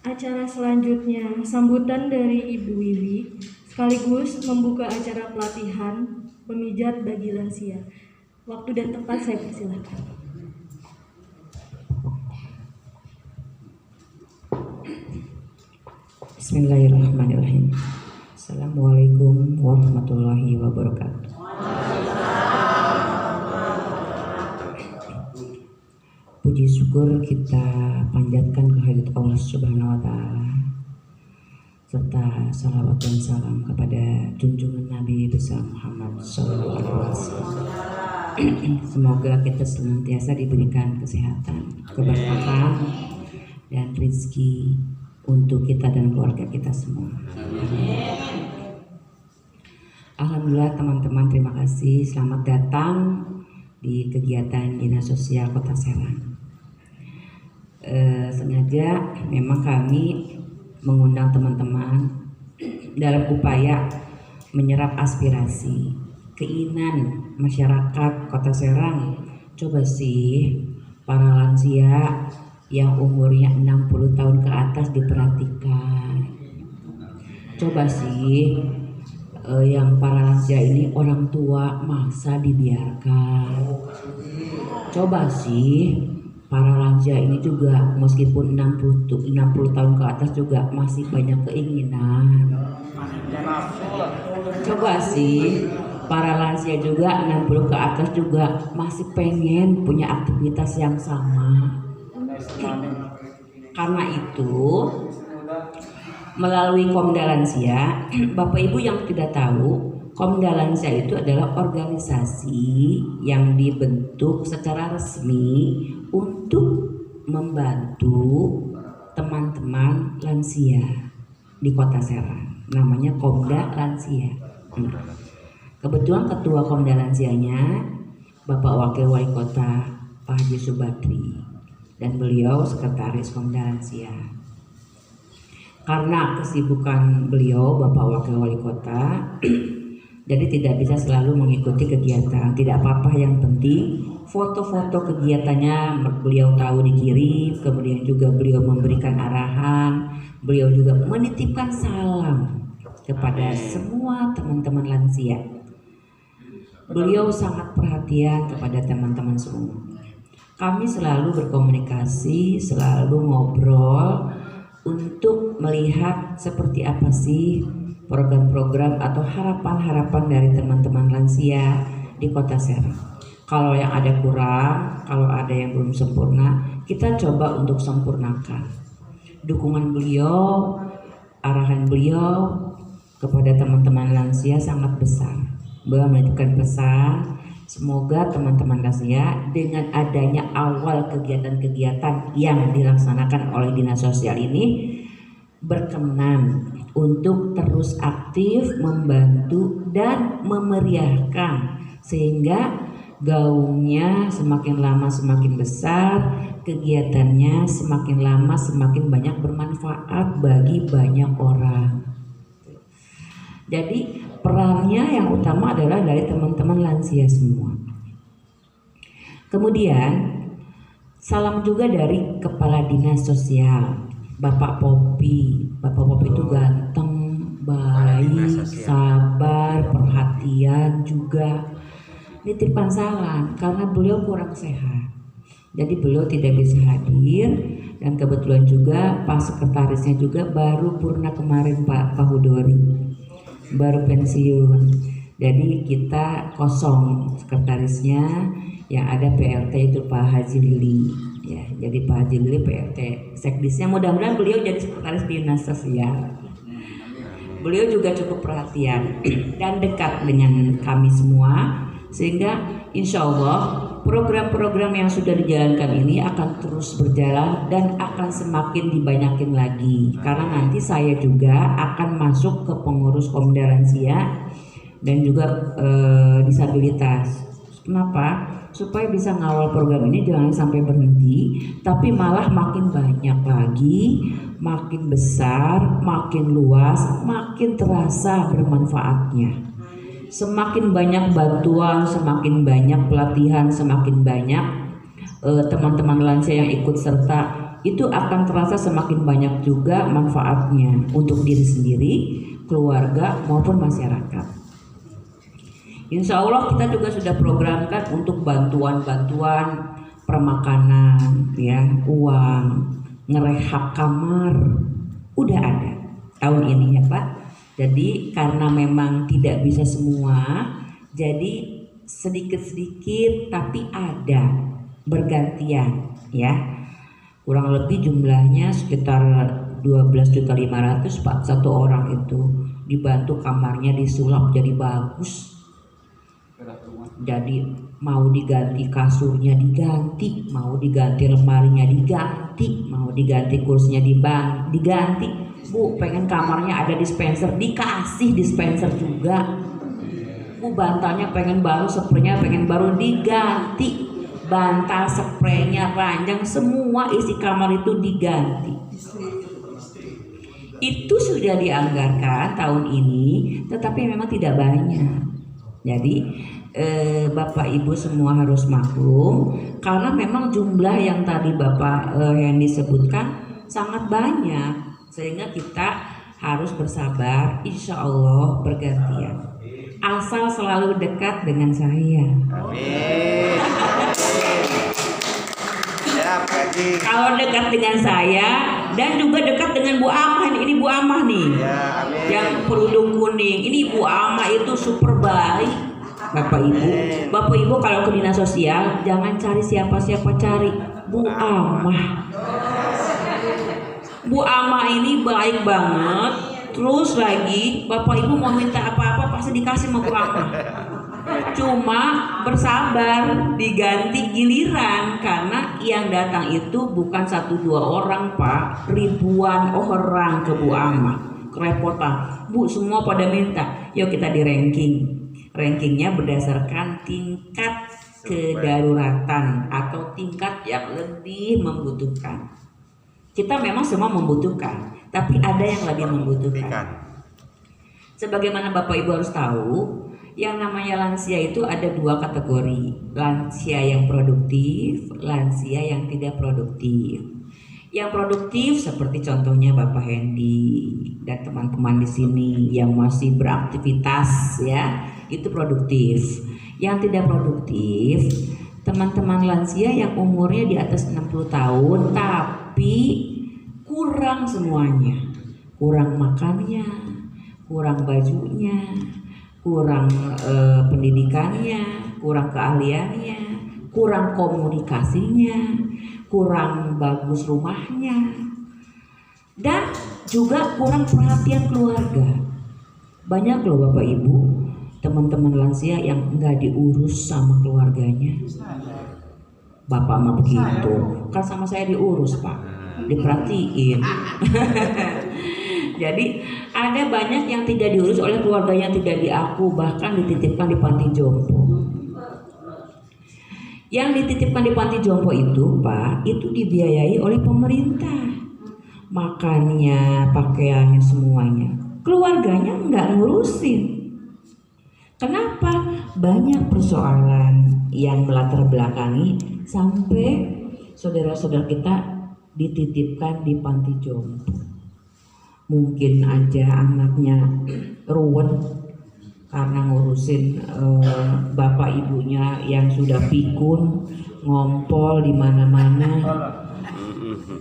Acara selanjutnya, sambutan dari Ibu Wiwi, sekaligus membuka acara pelatihan pemijat bagi lansia. Waktu dan tempat saya persilahkan. Bismillahirrahmanirrahim. Assalamualaikum warahmatullahi wabarakatuh. Puji syukur kita panjatkan kehadirat Allah Subhanahu wa Ta'ala, serta salawat dan salam kepada junjungan Nabi besar Muhammad SAW. Semoga kita senantiasa diberikan kesehatan, keberkahan, dan rezeki untuk kita dan keluarga kita semua. Alhamdulillah teman-teman, terima kasih. Selamat datang di kegiatan Dinas Sosial Kota Serang. Sengaja memang kami mengundang teman-teman dalam upaya menyerap aspirasi, keinginan masyarakat Kota Serang. Coba sih para lansia yang umurnya 60 tahun ke atas diperhatikan. Coba sih yang para lansia ini orang tua masa dibiarkan. Coba sih para lansia ini juga meskipun 60 tahun ke atas juga masih banyak keinginan. Coba sih para lansia juga 60 ke atas juga masih pengen punya aktivitas yang sama. Karena itu melalui Komda Lansia, Bapak Ibu yang tidak tahu, Komda Lansia itu adalah organisasi yang dibentuk secara resmi untuk membantu teman-teman lansia di Kota Serang. Namanya Komda Lansia. Kebetulan ketua Komda Lansianya Bapak Wakil Wali Kota Pak Haji Subadri, dan beliau sekretaris Komda Lansia. Karena kesibukan beliau Bapak Wakil Wali Kota jadi tidak bisa selalu mengikuti kegiatan. Tidak apa-apa, yang penting foto-foto kegiatannya beliau tahu dikirim. Kemudian juga beliau memberikan arahan, beliau juga menitipkan salam kepada semua teman-teman lansia. Beliau sangat perhatian kepada teman-teman semua. Kami selalu berkomunikasi, selalu ngobrol untuk melihat seperti apa sih program-program atau harapan-harapan dari teman-teman lansia di Kota Serang. Kalau yang ada kurang, kalau ada yang belum sempurna, kita coba untuk sempurnakan. Dukungan beliau, arahan beliau kepada teman-teman lansia sangat besar. Beliau menitipkan pesan, semoga teman-teman lansia dengan adanya awal kegiatan-kegiatan yang dilaksanakan oleh Dinas Sosial ini berkenan untuk terus aktif membantu dan memeriahkan, sehingga gaungnya semakin lama semakin besar, kegiatannya semakin lama semakin banyak bermanfaat bagi banyak orang. Jadi perannya yang utama adalah dari teman-teman lansia semua. Kemudian salam juga dari Kepala Dinas Sosial Bapak Popi. Bapak Popi itu ganteng, baik, sabar, perhatian juga. Nitipkan salam karena beliau kurang sehat, jadi beliau tidak bisa hadir. Dan kebetulan juga Pak Sekretarisnya juga baru purna kemarin, Pak Hudori baru pensiun. Jadi kita kosong sekretarisnya, yang ada PLT itu Pak Haji Lili. Ya, jadi Pak Haji Lili PLT sekdisnya. Mudah-mudahan beliau jadi sekretaris Dinas Sosial. Beliau juga cukup perhatian dan dekat dengan kami semua, sehingga insya Allah program-program yang sudah dijalankan ini akan terus berjalan dan akan semakin dibanyakin lagi. Karena nanti saya juga akan masuk ke pengurus Komda Lansia dan juga disabilitas. Kenapa? Supaya bisa ngawal program ini jangan sampai berhenti, tapi malah makin banyak lagi, makin besar, makin luas, makin terasa bermanfaatnya. Semakin banyak bantuan, semakin banyak pelatihan, semakin banyak teman-teman lansia yang ikut serta itu akan terasa semakin banyak juga manfaatnya untuk diri sendiri, keluarga maupun masyarakat. Insya Allah kita juga sudah programkan untuk bantuan-bantuan permakanan, ya, uang, ngerehab kamar, udah ada tahun ini ya Pak. Jadi karena memang tidak bisa semua, jadi sedikit-sedikit tapi ada bergantian ya. Kurang lebih jumlahnya sekitar 12.500.000 Pak, satu orang itu dibantu kamarnya disulap jadi bagus. Jadi mau diganti kasurnya diganti, mau diganti lemarinya diganti, mau diganti kursinya diganti. Bu pengen kamarnya ada dispenser, dikasih dispenser juga. Bu bantalnya pengen baru, spraynya pengen baru, diganti. Bantal, spraynya, ranjang, semua isi kamar itu diganti. Itu sudah dianggarkan tahun ini, tetapi memang tidak banyak. Jadi Bapak Ibu semua harus maklum, karena memang jumlah yang tadi Bapak Hendy sebutkan sangat banyak, sehingga kita harus bersabar, insya Allah bergantian. Asal selalu dekat dengan saya. Amin. Ya, Pak Haji. Kalau dekat dengan saya dan juga dekat dengan Bu Amah, ini Bu Amah nih, Ya, amin. yang kerudung kuning, ini Bu Amah itu super baik. Bapak Ibu, Bapak Ibu kalau ke dinas sosial jangan cari siapa-siapa, cari Bu Amah. Bu Amah ini baik banget. Terus lagi Bapak Ibu mau minta apa-apa pasti dikasih sama Bu Amah. Cuma bersabar, diganti giliran, karena yang datang itu bukan 1-2 orang Pak, ribuan orang ke Bu Amah. Kerepotan, Bu semua pada minta, yuk kita di ranking. Rankingnya berdasarkan tingkat kedaruratan atau tingkat yang lebih membutuhkan. Kita memang semua membutuhkan, tapi ada yang lebih membutuhkan. Sebagaimana Bapak Ibu harus tahu, yang namanya lansia itu ada 2 kategori, lansia yang produktif, lansia yang tidak produktif. Yang produktif seperti contohnya Bapak Hendy dan teman-teman di sini yang masih beraktivitas ya, itu produktif. Yang tidak produktif, teman-teman lansia yang umurnya di atas 60 tahun tapi kurang semuanya. Kurang makannya, kurang bajunya, kurang pendidikannya, kurang keahliannya, kurang komunikasinya, kurang bagus rumahnya, dan juga kurang perhatian keluarga. Banyak loh Bapak Ibu, teman-teman lansia yang nggak diurus sama keluarganya. Bapak mah begitu, kan sama saya diurus Pak, diperhatiin. Jadi ada banyak yang tidak diurus oleh keluarganya, tidak diaku, bahkan dititipkan di panti jompo. Yang dititipkan di panti jompo itu Pak, itu dibiayai oleh pemerintah, makannya, pakaiannya, semuanya. Keluarganya nggak ngurusin. Kenapa? Banyak persoalan yang melatar belakangi sampai saudara-saudara kita dititipkan di panti jompo. Mungkin aja anaknya ruwet karena ngurusin bapak ibunya yang sudah pikun, ngompol di mana-mana,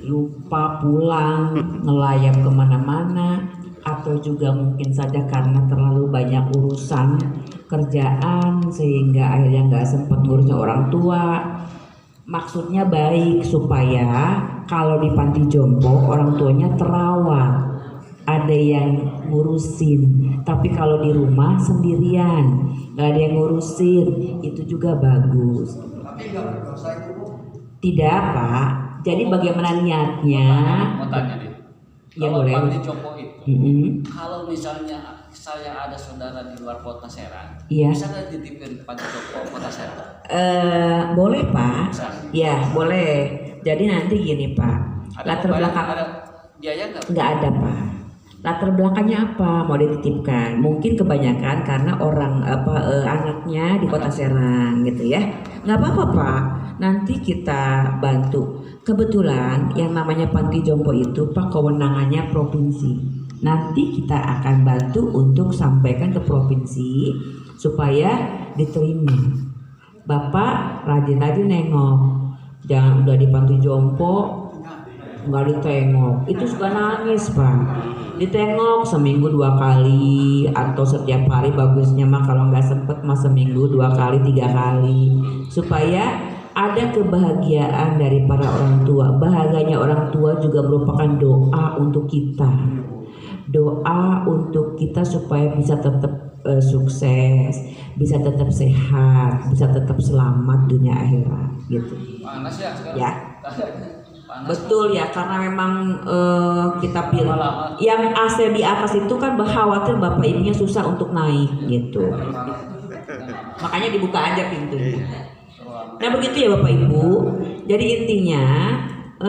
lupa pulang, ngelayap kemana-mana, atau juga mungkin saja karena terlalu banyak urusan kerjaan sehingga akhirnya nggak sempat ngurusnya orang tua. Maksudnya baik supaya kalau di panti jompo orang tuanya terawat, ada yang ngurusin. Tapi kalau di rumah sendirian, nggak ada yang ngurusin, itu juga bagus. Tidak Pak. Jadi bagaimana niatnya? Mau tanya deh. Ya Kalau boleh. panti jompo itu, kalau misalnya saya ada saudara di luar kota Serang, Iya. bisa nggak dititipin panti jompo kota Serang? Boleh Pak. Ya boleh. Jadi nanti gini Pak. Latar belakang ada biaya nggak? nggak ada Pak. Latar belakangnya apa? Mau dititipkan? Mungkin kebanyakan karena orang anaknya di kota Serang gitu ya. Nggak apa-apa Pak. Nanti kita bantu. Kebetulan yang namanya panti jompo itu Pak kewenangannya provinsi. Nanti kita akan bantu untuk sampaikan ke provinsi supaya diterima. Bapak rajin-rajin nengok, jangan udah di panti jompo nggak ditengok, itu suka nangis Pak. Ditengok seminggu 2 kali atau setiap hari, bagusnya mah kalau nggak sempet mah seminggu 2 kali 3 kali, supaya ada kebahagiaan dari para orang tua. Bahagianya orang tua juga merupakan doa untuk kita. Doa untuk kita supaya bisa tetap sukses, bisa tetap sehat, bisa tetap selamat dunia akhirat gitu. Panas ya sekarang? Ya. Panas. Betul ya, karena memang kita pilih yang AC di atas itu kan khawatir bapak ibunya susah untuk naik gitu. Makanya dibuka aja pintunya. Nah begitu ya Bapak Ibu. Jadi intinya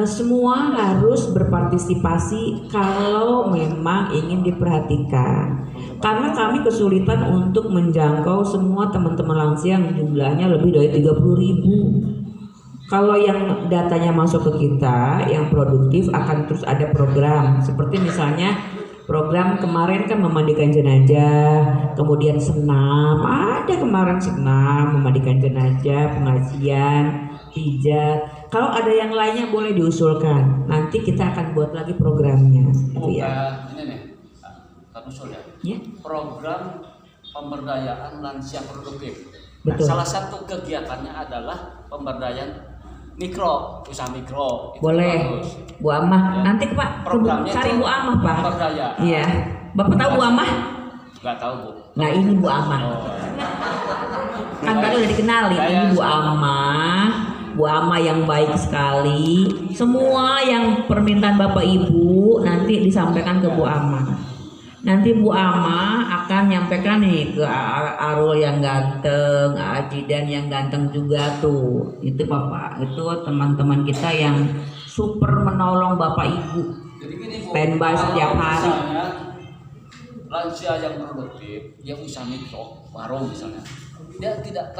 semua harus berpartisipasi kalau memang ingin diperhatikan. Karena kami kesulitan untuk menjangkau semua teman-teman lansia yang jumlahnya lebih dari 30.000. Kalau yang datanya masuk ke kita yang produktif akan terus ada program. Seperti misalnya program kemarin kan memandikan jenazah, kemudian senam, ada kemarin senam, memandikan jenazah, pengajian, pijat. Kalau ada yang lainnya boleh diusulkan. Nanti kita akan buat lagi programnya, gitu ya. Ini nih, satu usul ya. Ya. Program pemberdayaan lansia produktif. Betul. Salah satu kegiatannya adalah pemberdayaan usaha mikro. Itu Boleh, bagus. Bu Amah. Ya. Nanti Pak Programnya cari itu Bu Amah Pak. pemberdayaan. Iya. Bapak tahu Bu Amah? Nggak tahu Bu. Nah ini Bu Amah. Oh. Kan tadi udah dikenalin, ini Bu Amah. Bu Amah yang baik sekali. Semua yang permintaan Bapak Ibu nanti disampaikan ke Bu Amah. Nanti Bu Amah akan nyampaikan nih ke Arul yang ganteng, Ajidan yang ganteng juga tuh. Itu Bapak, itu teman-teman kita yang super menolong Bapak Ibu. Jadi gini Bu, Standby setiap hari. misalnya lansia yang produktif, dia usaha mikro, warung misalnya, dia tidak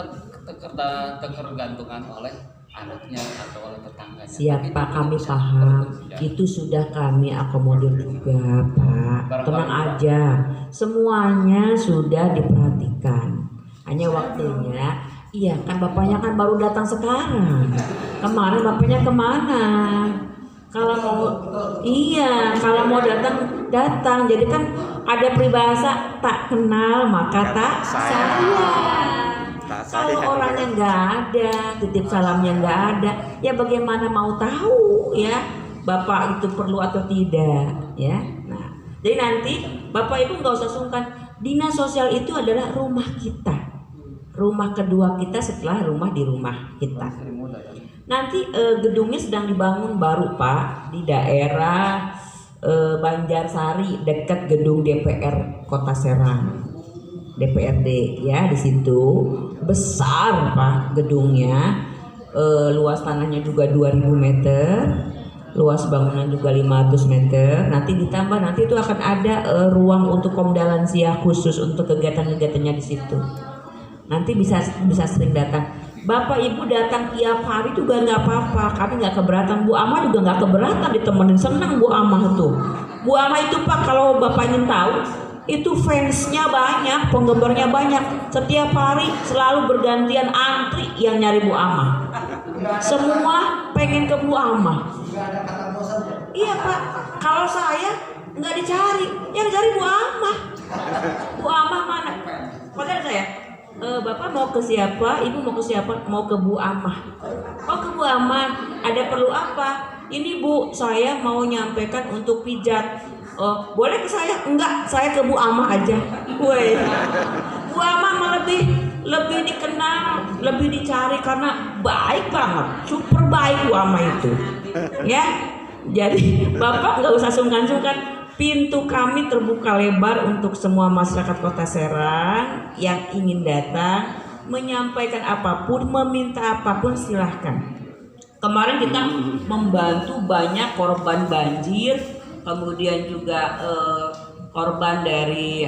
tergantungan oleh anaknya atau oleh tetangganya. Siap Tapi Pak, dia kami bisa paham. bekerja. Itu sudah kami akomodir juga Pak. Tenang aja, semuanya sudah diperhatikan. Hanya waktunya, iya kan bapaknya kan baru datang sekarang. Kemarin bapaknya kemana? Kalau mau, iya kalau mau datang. Jadi kan ada peribahasa tak kenal maka tak sayang. Kalau orangnya nggak ada, titip salamnya nggak ada, ya bagaimana mau tahu ya bapak itu perlu atau tidak ya. Nah, jadi nanti bapak ibu nggak usah sungkan. Dinas sosial itu adalah rumah kita, rumah kedua kita setelah rumah di rumah kita. Nanti gedungnya sedang dibangun baru Pak di daerah Banjarsari dekat gedung DPR Kota Serang. DPRD ya, di situ besar Pak gedungnya, luas tanahnya juga 2000 meter, luas bangunan juga 500 meter. Nanti ditambah, nanti itu akan ada ruang untuk Komda Lansia khusus untuk kegiatan-kegiatannya di situ. Nanti bisa sering datang. Bapak Ibu datang tiap hari juga nggak apa-apa, kami nggak keberatan. Bu Amah juga nggak keberatan ditemenin, senang Bu Amah tuh. Bu Amah itu Pak, kalau Bapak ingin tahu, itu fansnya banyak, penggemarnya banyak. Setiap hari selalu bergantian antri yang nyari Bu Amah. Semua pengen ke Bu Amah. Iya Pak, kalau saya nggak dicari, yang dicari Bu Amah. Bu Amah mana? Padahal saya, Bapak mau ke siapa? Ibu mau ke siapa? Mau ke Bu Amah. Oh ke Bu Amah, ada perlu apa? Ini Bu, saya mau nyampaikan untuk pijat. Oh, boleh ke saya? Enggak, saya ke Bu Amah aja. Woi, Bu Amah mah lebih dikenal, lebih dicari karena baik banget, super baik Bu Amah itu. Ya, jadi Bapak nggak usah sungkan-sungkan. Pintu kami terbuka lebar untuk semua masyarakat Kota Serang yang ingin datang, menyampaikan apapun, meminta apapun silahkan. Kemarin kita membantu banyak korban banjir, kemudian juga korban dari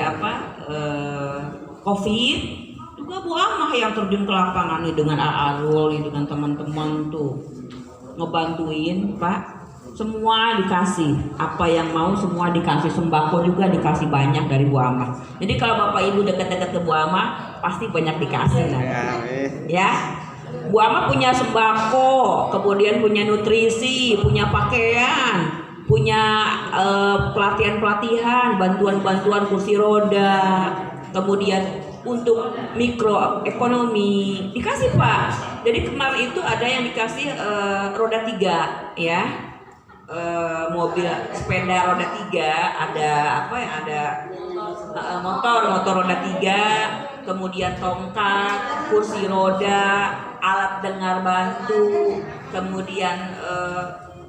COVID, juga Bu Amah yang terjun ke lapangan nih dengan Arul, dengan teman-teman tuh. ngebantuin Pak. Semua dikasih, apa yang mau semua dikasih, sembako juga dikasih banyak dari Bu Ama. Jadi kalau Bapak Ibu dekat-dekat ke Bu Ama pasti banyak dikasih nanti. Ya, Bu Ama punya sembako, kemudian punya nutrisi, punya pakaian, punya pelatihan-pelatihan, bantuan-bantuan kursi roda, kemudian untuk mikroekonomi dikasih Pak. Jadi kemarin itu ada yang dikasih roda 3 ya. Mobil sepeda roda 3, ada apa ya, ada motor roda 3, kemudian tongkat, kursi roda, alat dengar bantu, kemudian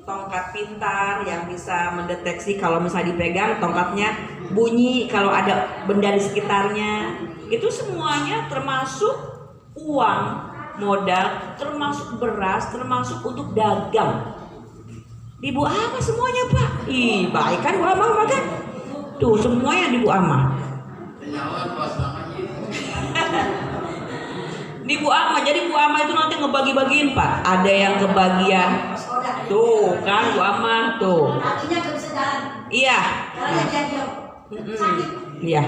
tongkat pintar yang bisa mendeteksi kalau misalnya dipegang tongkatnya bunyi kalau ada benda di sekitarnya. Itu semuanya termasuk uang modal, termasuk beras, termasuk untuk dagang. Di Bu Ama semuanya Pak. Ih, baik kan Bu Ama kan? Tuh semuanya di Bu Ama. Di Bu Ama. Jadi Bu Ama itu nanti ngebagi-bagiin Pak. Ada yang kebagian. Tuh kan Bu Ama tuh. Iya. Iya.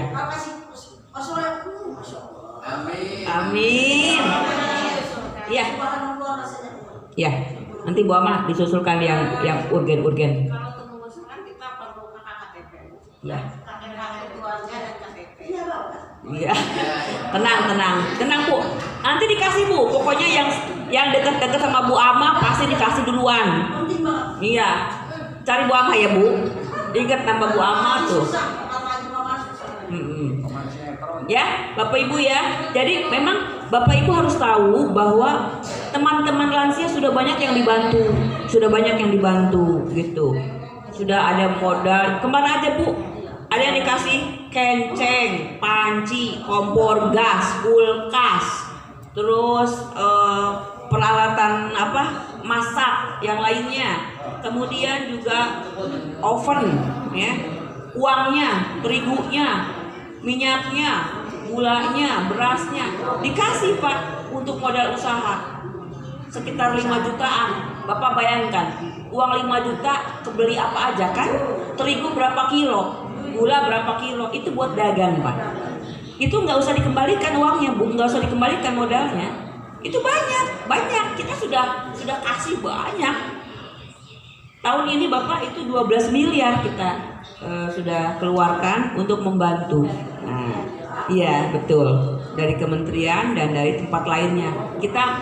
Amin. Iya. Iya. Nanti Bu Ama disusulkan yang urgen-urgen. Kalau untuk mengusulkan kita perlu KTP. Ya. KTP keluarga dan KTP. Iya. Tenang Bu. Nanti dikasih Bu. Pokoknya yang dekat-dekat sama Bu Ama pasti dikasih duluan. Iya. Cari Bu Ama ya Bu. Ingat nama Bu Ama tuh. Ya, Bapak Ibu ya. Jadi memang Bapak Ibu harus tahu bahwa teman-teman lansia sudah banyak yang dibantu, gitu. Sudah ada modal. Kemana aja Bu? Ada yang dikasih kenceng, panci, kompor gas, kulkas, terus peralatan masak yang lainnya. Kemudian juga oven, ya, uangnya, terigunya, minyaknya, gulanya, berasnya dikasih Pak untuk modal usaha sekitar 5 jutaan. Bapak bayangkan uang 5 juta kebeli apa aja kan? Terigu berapa kilo, gula berapa kilo, itu buat dagang Pak. Itu nggak usah dikembalikan uangnya Bu, nggak usah dikembalikan modalnya. Itu banyak kita sudah kasih banyak. Tahun ini Bapak itu 12 miliar kita sudah keluarkan untuk membantu. Nah, iya betul, dari kementerian dan dari tempat lainnya. Kita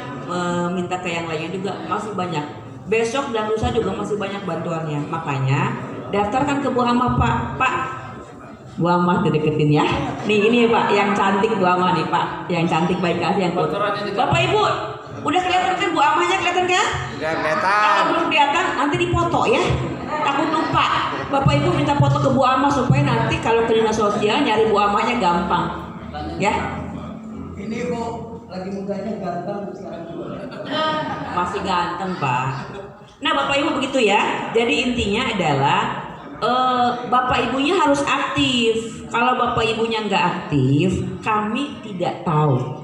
minta ke yang lainnya juga masih banyak. Besok dan lusa juga masih banyak bantuannya. Makanya daftarkan ke Bu Ama Pak. Bu Ama deketin ya. Nih ini Pak, yang cantik Bu Ama nih Pak, yang cantik baik kasih yang kuat. Bapak Ibu, udah kelihatan kan Bu Amanya, kelihatan kan? Udah kelihatan. Kalau belum kelihatan nanti dipoto ya. Takut lupa. Bapak Ibu minta foto ke Bu Ama supaya nanti kalau ke dinas sosial nyari Bu Amanya gampang. Ya. Ini Bu lagi mukanya ganteng sekarang juga. Masih ganteng Pak. Nah Bapak Ibu begitu ya. Jadi intinya adalah Bapak Ibunya harus aktif. Kalau Bapak Ibunya nggak aktif, kami tidak tahu.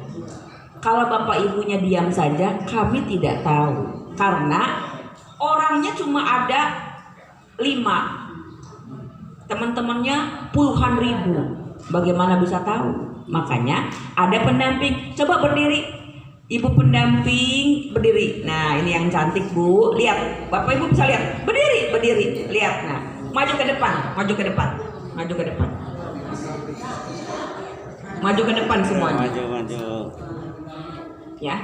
Kalau Bapak Ibunya diam saja, kami tidak tahu. Karena orangnya cuma ada 5, teman-temannya puluhan ribu. Bagaimana bisa tahu? Makanya ada pendamping. Coba berdiri, Ibu pendamping berdiri. Nah ini yang cantik Bu. Lihat, Bapak Ibu bisa lihat. Berdiri. Lihat. Nah, maju ke depan semuanya. Maju. Ya,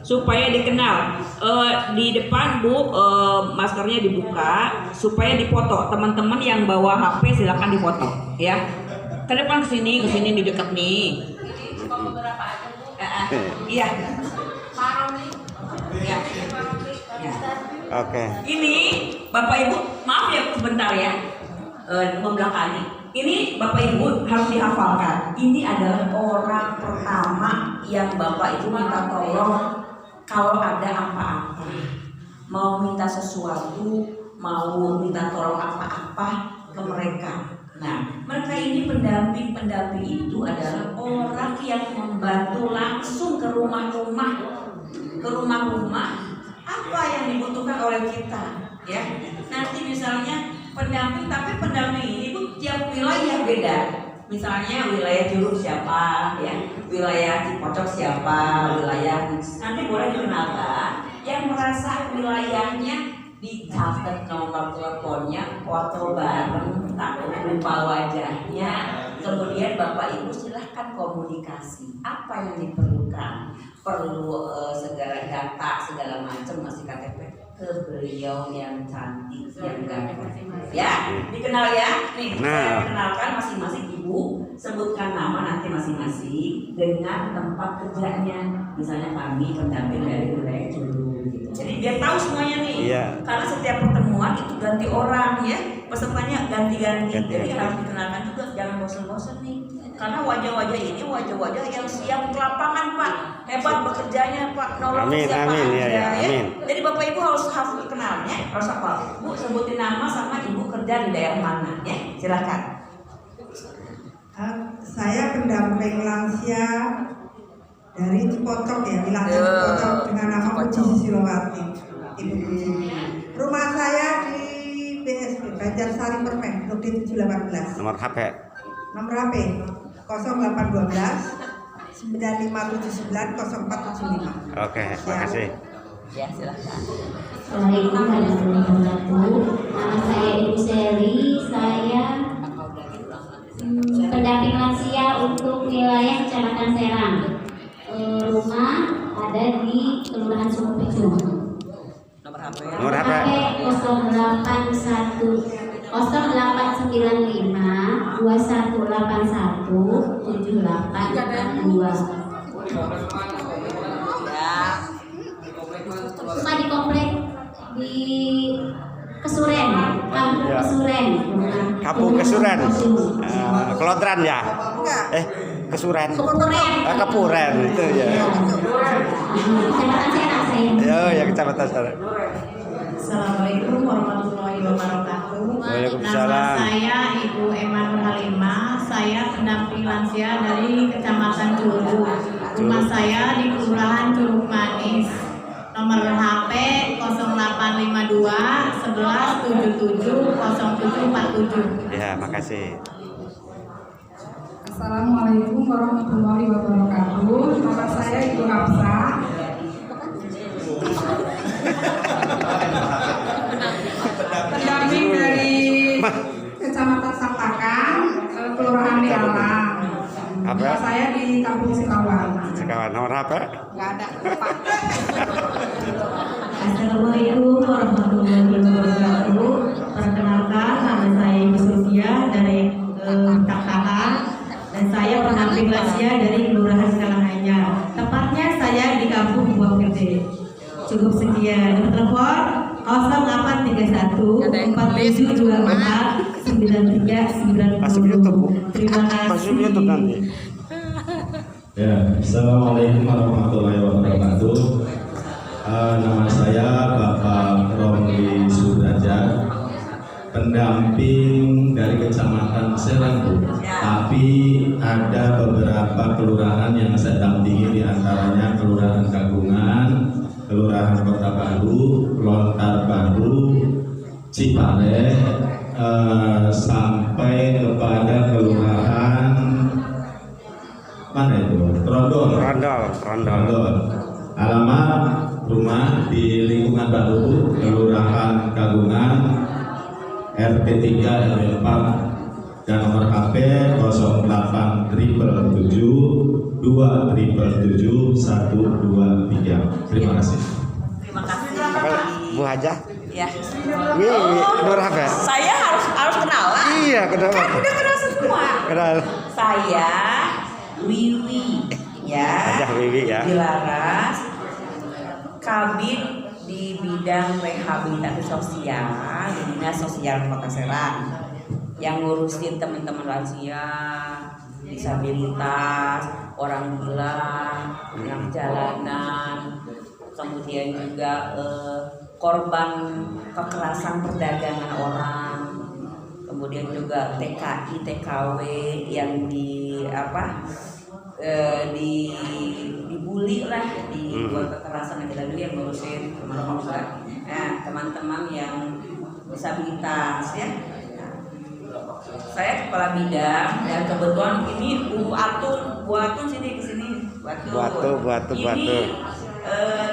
supaya dikenal. Di depan Bu, maskernya dibuka supaya dipoto. Teman-teman yang bawa HP silakan dipoto ya. Ke depan ke sini di dekat nih. Iya. Ya. Oke. Ini Bapak Ibu, maaf ya sebentar ya, membelakangi. Ini Bapak Ibu harus dihafalkan. Ini adalah orang pertama yang Bapak Ibu minta tolong kalau ada apa-apa, mau minta sesuatu, mau minta tolong apa-apa ke mereka. Nah, mereka ini pendamping itu adalah orang yang membantu langsung ke rumah-rumah apa yang dibutuhkan oleh kita, ya. Nanti misalnya pendamping, tapi pendamping ini tuh tiap wilayah beda. Misalnya wilayah Curug siapa, ya, wilayah Cipocok siapa, wilayah nanti boleh dikenalkan yang merasa wilayahnya dicatat nomor teleponnya, foto bareng, tak lupa wajahnya. Kemudian Bapak Ibu silahkan komunikasi apa yang diperlukan, perlu segala data segala macam masih KTP ke beliau yang cantik yang ganteng, ya dikenal ya. Nih saya kenalkan masing-masing ibu, sebutkan nama nanti masing-masing dengan tempat kerjanya. Misalnya kami pendamping dari wilayah Curug gitu. Jadi biar tahu semuanya nih. Karena setiap pertemuan itu ganti orang ya, pesertanya ganti-ganti. Jadi harus dikenalkan juga, jangan bosan-bosan nih. Karena wajah-wajah ini wajah-wajah yang siap ke lapangan Pak, hebat bekerjanya Pak, nolong siapa aja ya. Jadi Bapak Ibu harus kenalnya, harus apa? Bu sebutin nama sama ibu kerja di daerah mana ya, silakan. Saya pendamping lansia dari Cipocok ya, wilayah Cipocok dengan nama Puji Silowati, Ibu Puji. Rumah saya di BSD Banjarsari Permen, Blok D 718. Nomor HP 0812 9579 0475. Oke, makasih. Ya, silakan. Assalamualaikum warahmatullahi wabarakatuh. Nama saya Ibu Seli. Saya pendamping lansia untuk wilayah Kecamatan Serang. Rumah ada di Kelurahan Sumberpecung. Nomor HP 0895 2181 7842. Rumah di komplek di Kesuren, Kampung Kesuren. Kampung Kesuren. Kelodran ya? Kesuren. Kepuren itu ya. Kecamatan Serang saya. Ya, Kecamatan Serang. Assalamualaikum warahmatullahi wabarakatuh. Waalaikumsalam. Nama saya Ibu Emanur Halimah. Saya pendamping lansia dari Kecamatan Curug. Rumah saya di Kelurahan Curug Manis. Nomor HP 0852 1177 0747. Ya, makasih. Assalamualaikum warahmatullahi wabarakatuh. Nama saya Ibu Hafsa. Pendamping dari Kecamatan Sampakan, Kelurahan Dialang. Nama saya di Kampung Sekawan. Nomor HP? Nggak ada, Pak. Assalamualaikum warahmatullahi wabarakatuh. Perkenalkan, nama saya Ibu Sofia dari KKH dan saya pendamping lansia dari Kelurahan Karanganyar. Tepatnya saya di Kampung Buah Gede. Cukup sekian. Telepon 0831 4724 9390. Masuk YouTube, Bu. Terima kasih. Masuk YouTube nanti. Ya, Assalamualaikum warahmatullahi wabarakatuh. Nama saya Bapak Romli Sudrajat, pendamping dari Kecamatan Serang, Bu. Tapi ada beberapa kelurahan yang saya dampingi, diantaranya Kelurahan Kagungan, Kelurahan Kota Baru, Lontar Baru, Cipale, sampai kepada Kelurahan mana itu? Trondol. Alamat rumah di lingkungan baru Kelurahan Kagungan, RT 3 RW 4, dan nomor HP 0877 277 123. Terima kasih. Terima kasih. Bu Haja? Ya. Nomor HP? Saya harus kenalan. Iya, kenal. Kan udah kenal semua. Kenal. Saya Wiwi ya. Haja Wiwi ya. Di Laras, Kabid di bidang rehabilitasi sosial di Dinas Sosial Kota Serang, yang ngurusin teman-teman lansia, disabilitas, orang gila, yang jalanan, kemudian juga korban kekerasan perdagangan orang, kemudian juga TKI, TKW yang dibully bully lah buat kekerasan yang kita dulu yang ngurusin teman-teman teman-teman yang disabilitas ya. Saya kepala bidang dan kebetulan ini Bu Atun sini kesini Bu Atun. Ini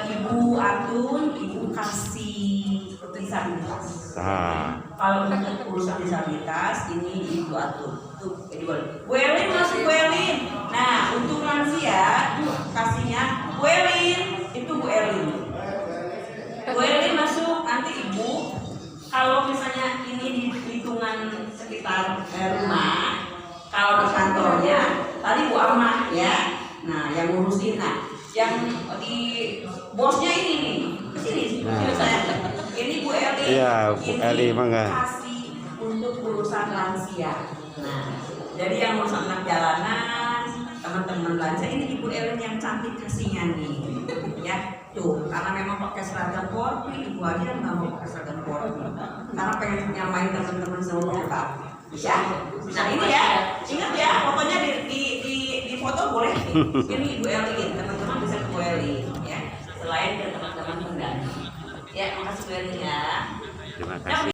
Ibu Atun, Ibu Kasih disabilitas. Kalau untuk urusan disabilitas ini Ibu Atun. Tuh, Bu Elin masuk Bu Elin. Nah, untuk lansia kasihnya Bu Elin, itu Bu Elin. Bu Elin masuk nanti Ibu. Kalau misalnya ini di lingkungan sekitar rumah, kalau di kantornya tadi Bu Amah ya. Nah, yang ngurusin yang di bosnya ini nih. Sini saya. Ini Bu Eli. Iya, Bu Eli mangga. Kasih untuk urusan lansia. Nah, jadi yang urusan anak jalanan, teman-teman lansia ini Ibu Eli yang cantik kasihnya nih. Ya, tuh, karena memang pakai seragam Polri, Ibu aja nggak mau pakai seragam Polri. Karena pengen nyamain teman-teman semua Pak. Ya. Nah, ini ya. Ingat ya, fotonya di foto boleh nih. Ini Ibu Eli, teman-teman bisa ke Bu Eli ya. Selain ke teman-teman pendanaan. Ya, makasih Bu Eli ya. Terima kasih.